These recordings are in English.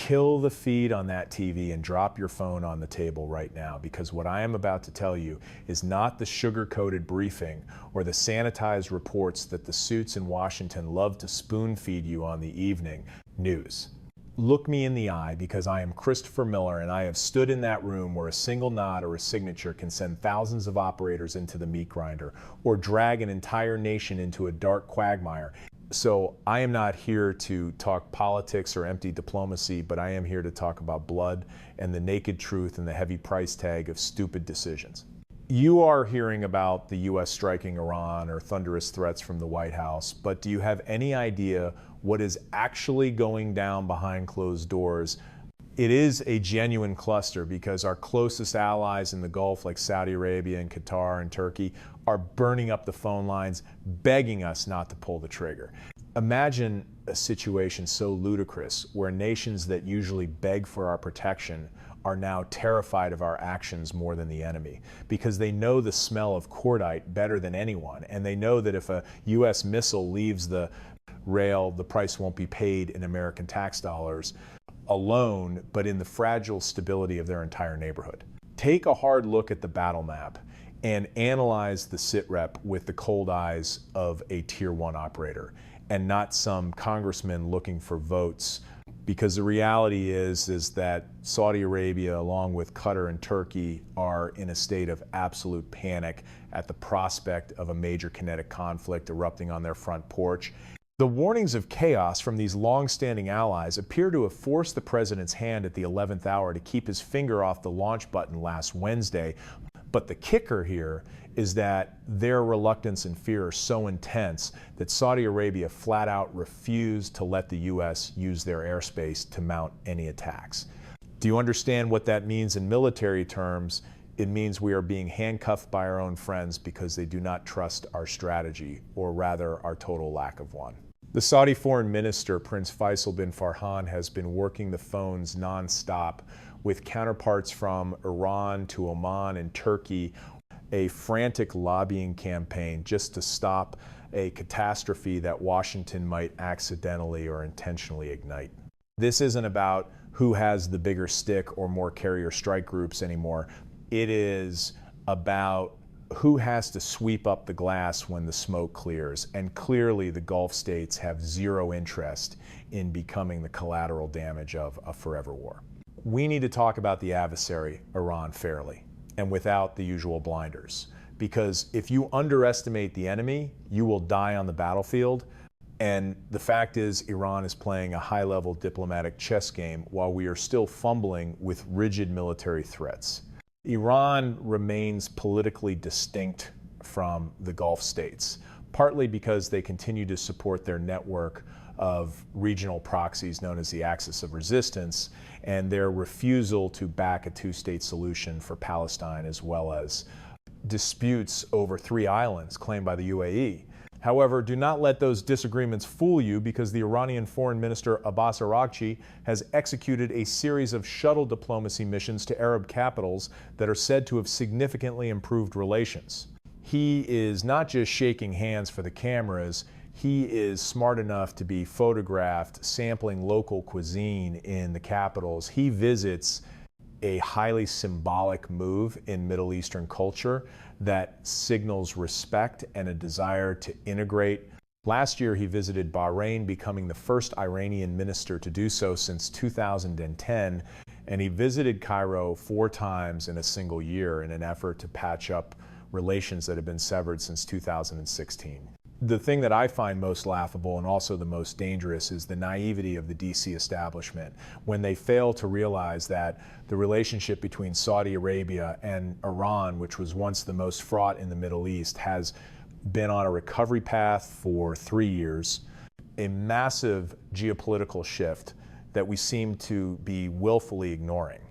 kill the feed on that TV and drop your phone on the table right now, because what I am about to tell you is not the sugar-coated briefing or the sanitized reports that the suits in Washington love to spoon-feed you on the evening news. Look me in the eye, because I am Christopher Miller, and I have stood in that room where a single nod or a signature can send thousands of operators into the meat grinder or drag an entire nation into a dark quagmire. So I am not here to talk politics or empty diplomacy, but I am here to talk about blood and the naked truth and the heavy price tag of stupid decisions. You are hearing about the U.S. striking Iran or thunderous threats from the White House, but do you have any idea what is actually going down behind closed doors? It is a genuine cluster, because our closest allies in the Gulf, like Saudi Arabia and Qatar and Turkey, are burning up the phone lines, begging us not to pull the trigger. Imagine a situation so ludicrous where nations that usually beg for our protection are now terrified of our actions more than the enemy, because they know the smell of cordite better than anyone, and they know that if a U.S. missile leaves the rail, the price won't be paid in American tax dollars alone, but in the fragile stability of their entire neighborhood. Take a hard look at the battle map and analyze the sitrep with the cold eyes of a tier 1 operator and not some congressman looking for votes, because the reality is that Saudi Arabia, along with Qatar and Turkey, are in a state of absolute panic at the prospect of a major kinetic conflict erupting on their front porch. The warnings of chaos from these long-standing allies appear to have forced the president's hand at the 11th hour to keep his finger off the launch button last Wednesday. But the kicker here is that their reluctance and fear are so intense that Saudi Arabia flat out refused to let the U.S. use their airspace to mount any attacks. Do you understand what that means in military terms? It means we are being handcuffed by our own friends because they do not trust our strategy, or rather our total lack of one. The Saudi foreign minister, Prince Faisal bin Farhan, has been working the phones non-stop with counterparts from Iran to Oman and Turkey, a frantic lobbying campaign just to stop a catastrophe that Washington might accidentally or intentionally ignite. This isn't about who has the bigger stick or more carrier strike groups anymore. It is about who has to sweep up the glass when the smoke clears, and clearly the Gulf states have zero interest in becoming the collateral damage of a forever war. We need to talk about the adversary, Iran, fairly and without the usual blinders, because if you underestimate the enemy, you will die on the battlefield. And the fact is, Iran is playing a high-level diplomatic chess game while we are still fumbling with rigid military threats. Iran remains politically distinct from the Gulf states, partly because they continue to support their network of regional proxies known as the Axis of Resistance, and their refusal to back a two-state solution for Palestine, as well as disputes over 3 islands claimed by the UAE. However, do not let those disagreements fool you, because the Iranian Foreign Minister Abbas Araghchi has executed a series of shuttle diplomacy missions to Arab capitals that are said to have significantly improved relations. He is not just shaking hands for the cameras, he is smart enough to be photographed sampling local cuisine in the capitals. He visits a highly symbolic move in Middle Eastern culture that signals respect and a desire to integrate. Last year, he visited Bahrain, becoming the first Iranian minister to do so since 2010, and he visited Cairo 4 times in a single year in an effort to patch up relations that have been severed since 2016. The thing that I find most laughable and also the most dangerous is the naivety of the DC establishment when they fail to realize that the relationship between Saudi Arabia and Iran, which was once the most fraught in the Middle East, has been on a recovery path for 3 years, a massive geopolitical shift that we seem to be willfully ignoring.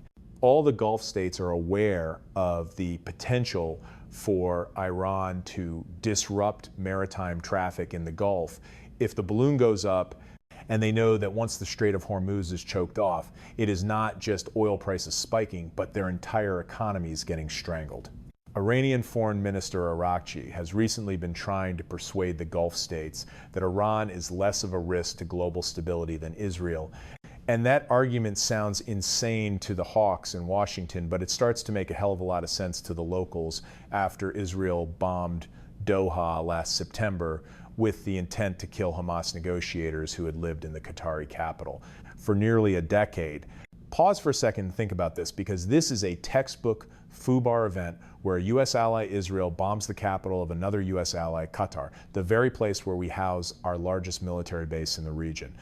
All the Gulf states are aware of the potential for Iran to disrupt maritime traffic in the Gulf if the balloon goes up, and they know that once the Strait of Hormuz is choked off, it is not just oil prices spiking, but their entire economy is getting strangled. Iranian Foreign Minister Araghchi has recently been trying to persuade the Gulf states that Iran is less of a risk to global stability than Israel, And that argument sounds insane to the hawks in Washington, but it starts to make a hell of a lot of sense to the locals after Israel bombed Doha last September with the intent to kill Hamas negotiators who had lived in the Qatari capital for nearly a decade. Pause for a second and think about this, because this is a textbook FUBAR event where a U.S. ally, Israel, bombs the capital of another U.S. ally, Qatar, the very place where we house our largest military base in the region.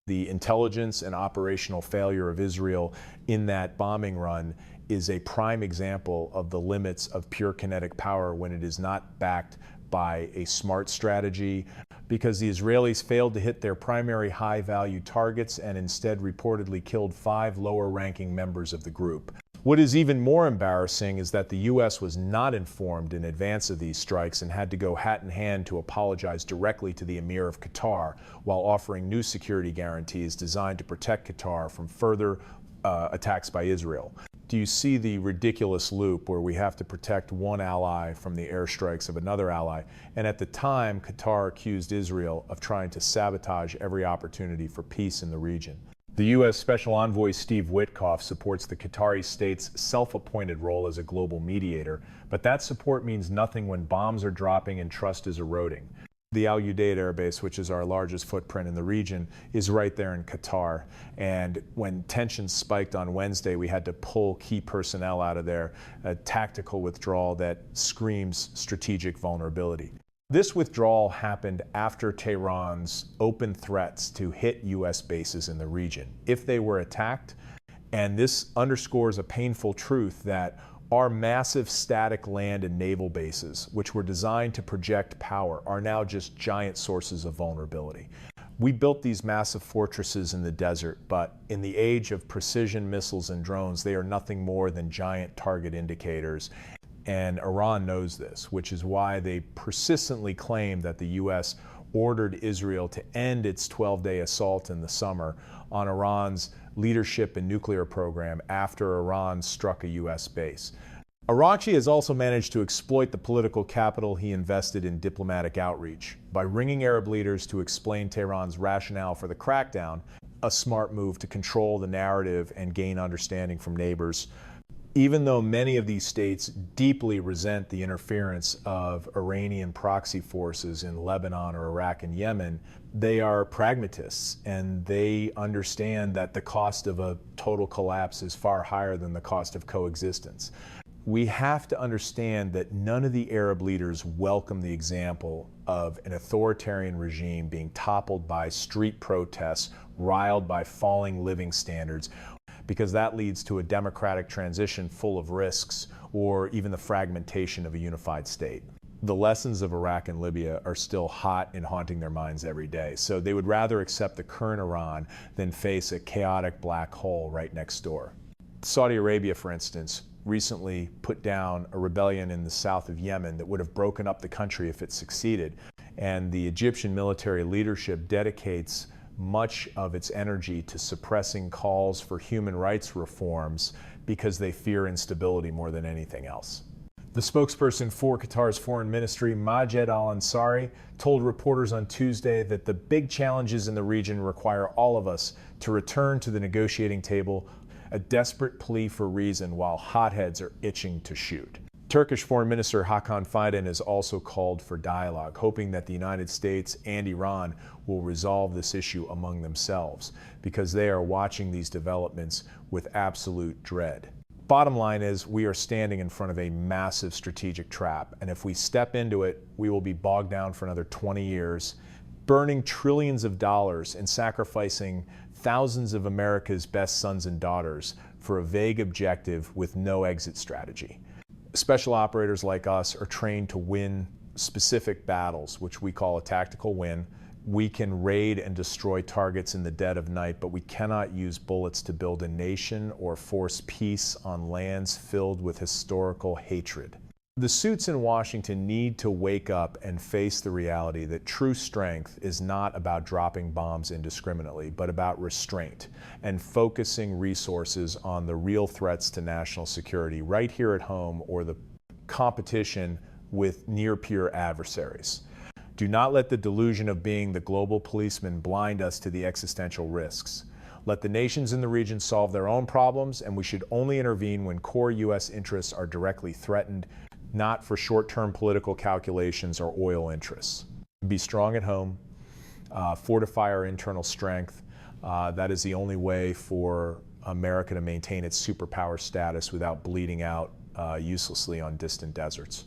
The intelligence and operational failure of Israel in that bombing run is a prime example of the limits of pure kinetic power when it is not backed by a smart strategy, because the Israelis failed to hit their primary high-value targets and instead reportedly killed 5 lower-ranking members of the group. What is even more embarrassing is that the U.S. was not informed in advance of these strikes and had to go hat in hand to apologize directly to the Emir of Qatar while offering new security guarantees designed to protect Qatar from further attacks by Israel. Do you see the ridiculous loop where we have to protect one ally from the airstrikes of another ally? And at the time, Qatar accused Israel of trying to sabotage every opportunity for peace in the region. The U.S. Special Envoy Steve Witkoff supports the Qatari state's self-appointed role as a global mediator, but that support means nothing when bombs are dropping and trust is eroding. The Al Udeid Air Base, which is our largest footprint in the region, is right there in Qatar. And when tensions spiked on Wednesday, we had to pull key personnel out of there, a tactical withdrawal that screams strategic vulnerability. This withdrawal happened after Tehran's open threats to hit U.S. bases in the region if they were attacked. And this underscores a painful truth that our massive static land and naval bases, which were designed to project power, are now just giant sources of vulnerability. We built these massive fortresses in the desert, but in the age of precision missiles and drones, they are nothing more than giant target indicators. And Iran knows this, which is why they persistently claim that the U.S. ordered Israel to end its 12-day assault in the summer on Iran's leadership and nuclear program after Iran struck a U.S. base. Araghchi has also managed to exploit the political capital he invested in diplomatic outreach by ringing Arab leaders to explain Tehran's rationale for the crackdown, a smart move to control the narrative and gain understanding from neighbors. Even though many of these states deeply resent the interference of Iranian proxy forces in Lebanon or Iraq and Yemen, they are pragmatists, and they understand that the cost of a total collapse is far higher than the cost of coexistence. We have to understand that none of the Arab leaders welcome the example of an authoritarian regime being toppled by street protests, riled by falling living standards, because that leads to a democratic transition full of risks, or even the fragmentation of a unified state. The lessons of Iraq and Libya are still hot and haunting their minds every day, so they would rather accept the current Iran than face a chaotic black hole right next door. Saudi Arabia, for instance, recently put down a rebellion in the south of Yemen that would have broken up the country if it succeeded, and the Egyptian military leadership dedicates much of its energy to suppressing calls for human rights reforms because they fear instability more than anything else. The spokesperson for Qatar's foreign ministry, Majed Al-Ansari, told reporters on Tuesday that the big challenges in the region require all of us to return to the negotiating table, a desperate plea for reason while hotheads are itching to shoot. Turkish Foreign Minister Hakan Fidan has also called for dialogue, hoping that the United States and Iran will resolve this issue among themselves, because they are watching these developments with absolute dread. Bottom line is, we are standing in front of a massive strategic trap, and if we step into it, we will be bogged down for another 20 years, burning trillions of dollars and sacrificing thousands of America's best sons and daughters for a vague objective with no exit strategy. Special operators like us are trained to win specific battles, which we call a tactical win. We can raid and destroy targets in the dead of night, but we cannot use bullets to build a nation or force peace on lands filled with historical hatred. The suits in Washington need to wake up and face the reality that true strength is not about dropping bombs indiscriminately, but about restraint and focusing resources on the real threats to national security right here at home, or the competition with near-peer adversaries. Do not let the delusion of being the global policeman blind us to the existential risks. Let the nations in the region solve their own problems, and we should only intervene when core U.S. interests are directly threatened, not for short-term political calculations or oil interests. Be strong at home, fortify our internal strength. That is the only way for America to maintain its superpower status without bleeding out uselessly on distant deserts.